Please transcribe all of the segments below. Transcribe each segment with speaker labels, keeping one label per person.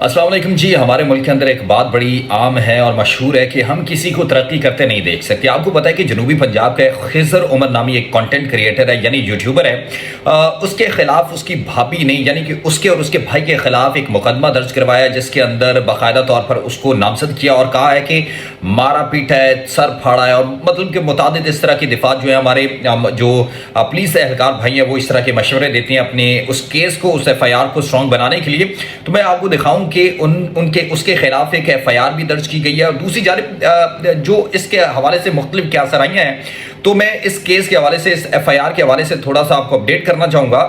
Speaker 1: السلام علیکم جی. ہمارے ملک کے اندر ایک بات بڑی عام ہے اور مشہور ہے کہ ہم کسی کو ترقی کرتے نہیں دیکھ سکتے. آپ کو پتا ہے کہ جنوبی پنجاب کا خضر عمر نامی ایک کنٹینٹ کریٹر ہے یعنی یوٹیوبر ہے. اس کے خلاف اس کی بھابھی نے یعنی کہ اس کے اور اس کے بھائی کے خلاف ایک مقدمہ درج کروایا جس کے اندر باقاعدہ طور پر اس کو نامزد کیا اور کہا ہے کہ مارا پیٹا ہے, سر پھاڑا ہے, اور مطلب کہ متعدد اس طرح کی دفاع جو ہے ہمارے جو پولیس اہلکار بھائی ہیں وہ اس طرح کے مشورے دیتے ہیں اپنے اس کیس کو, اس ایف آئی آر کو اسٹرانگ بنانے کے لیے. تو میں آپ کو دکھاؤں کہ اس کے خلاف ایک ایف آئی آر بھی درج کی گئی ہے اور دوسری جانب جو اس کے حوالے سے مختلف کیا سرائیاں ہیں. تو میں اس کیس کے حوالے سے, اس ایف آئی آر کے حوالے سے تھوڑا سا آپ کو اپڈیٹ کرنا چاہوں گا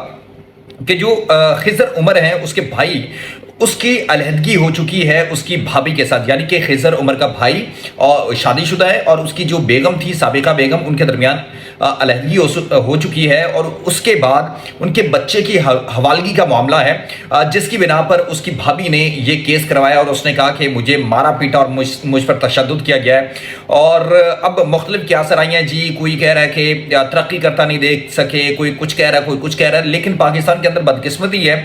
Speaker 1: کہ جو خضر عمر ہیں اس کے بھائی, اس کی علیحدگی ہو چکی ہے اس کی بھابھی کے ساتھ. یعنی کہ خضر عمر کا بھائی اور شادی شدہ ہے اور اس کی جو بیگم تھی, سابقہ بیگم, ان کے درمیان علیحدگی ہو چکی ہے اور اس کے بعد ان کے بچے کی حوالگی کا معاملہ ہے جس کی بنا پر اس کی بھابھی نے یہ کیس کروایا اور اس نے کہا کہ مجھے مارا پیٹا اور مجھ پر تشدد کیا گیا ہے. اور اب مختلف کیا سرائیاں جی, کوئی کہہ رہا ہے کہ ترقی کرتا نہیں دیکھ سکے, کوئی کچھ کہہ رہا ہے, کوئی کچھ کہہ رہا ہے. لیکن پاکستان کے اندر بدقسمتی ہے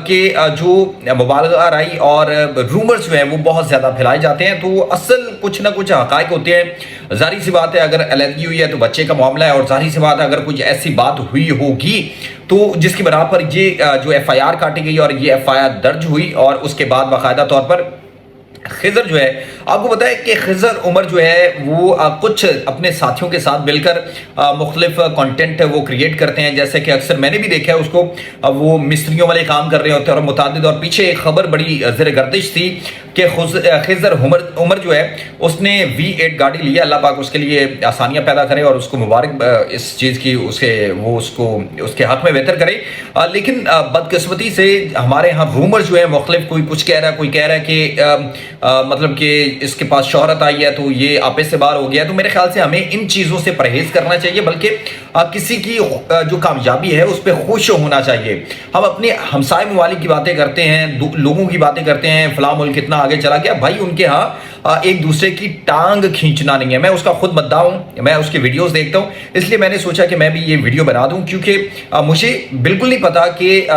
Speaker 1: کہ جو مبالغہ رائی اور رومرز جو ہیں وہ بہت زیادہ پھیلائے جاتے ہیں. تو اصل کچھ نہ کچھ حقائق ہوتے ہیں. ظاہری سی بات ہے اگر علیحدگی ہوئی ہے تو بچے کا معاملہ ہے, اور ظاہری سی بات ہے اگر کچھ ایسی بات ہوئی ہوگی تو جس کی بنا پر یہ جو ایف آئی آر کاٹی گئی اور یہ ایف آئی آر درج ہوئی اور اس کے بعد باقاعدہ طور پر خضر جو ہے, آپ کو پتا ہے کہ خضر عمر جو ہے وہ کچھ اپنے ساتھیوں کے ساتھ مل کر مختلف کنٹینٹ وہ کریٹ کرتے ہیں. جیسے کہ اکثر میں نے بھی دیکھا ہے اس کو, وہ مستریوں والے کام کر رہے ہوتے ہیں اور متعدد. اور پیچھے ایک خبر بڑی زیر گردش تھی کہ خضر عمر جو ہے اس نے V8 گاڑی لی ہے. اللہ پاک اس کے لیے آسانیاں پیدا کرے اور اس کو مبارک اس چیز کی اس کے حق میں بہتر کرے. لیکن بدقسمتی سے ہمارے ہاں رومر جو ہے مختلف, کوئی کچھ کہہ رہا ہے, کوئی کہہ رہا ہے کہ مطلب کہ اس کے پاس شہرت آئی ہے تو یہ آپے سے باہر ہو گیا. تو میرے خیال سے ہمیں ان چیزوں سے پرہیز کرنا چاہیے, بلکہ کسی کی جو کامیابی ہے اس پہ خوش ہونا چاہیے. ہم اپنے ہمسائے ممالک کی باتیں کرتے ہیں, لوگوں کی باتیں کرتے ہیں, فلاں ملک کتنا آگے چلا گیا. بھائی ان کے ہاں ایک دوسرے کی ٹانگ کھینچنا نہیں ہے. میں اس کا خود مدعا ہوں, میں اس کی ویڈیوز دیکھتا ہوں, اس لیے میں نے سوچا کہ میں بھی یہ ویڈیو بنا دوں, کیونکہ مجھے بالکل نہیں پتا کہ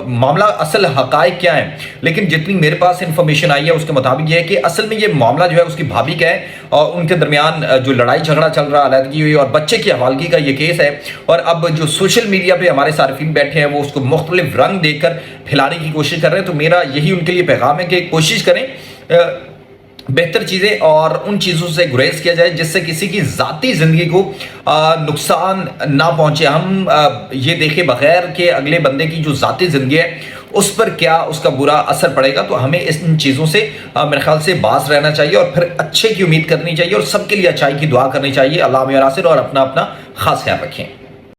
Speaker 1: معاملہ اصل حقائق کیا ہے. لیکن جتنی میرے پاس انفارمیشن آئی ہے اس کے مطابق یہ ہے کہ اصل میں یہ معاملہ جو ہے اس کی بھابھی کا ہے اور ان کے درمیان جو لڑائی جھگڑا چل رہا, علیحدگی ہوئی اور بچے کی حوالگی کا یہ کیس ہے. اور اب جو سوشل میڈیا پہ ہمارے صارفین بیٹھے ہیں وہ اس کو مختلف رنگ دے کر پھیلانے کی کوشش کر رہے ہیں. تو میرا یہی ان کے لیے پیغام ہے کہ کوشش کریں بہتر چیزیں اور ان چیزوں سے گریز کیا جائے جس سے کسی کی ذاتی زندگی کو نقصان نہ پہنچے. ہم یہ دیکھیں بغیر کہ اگلے بندے کی جو ذاتی زندگی ہے اس پر کیا اس کا برا اثر پڑے گا. تو ہمیں ان چیزوں سے میرے خیال سے باز رہنا چاہیے اور پھر اچھے کی امید کرنی چاہیے اور سب کے لیے اچھائی کی دعا کرنی چاہیے. اللہ میں ناصر, اور اپنا خاص خیال رکھیں.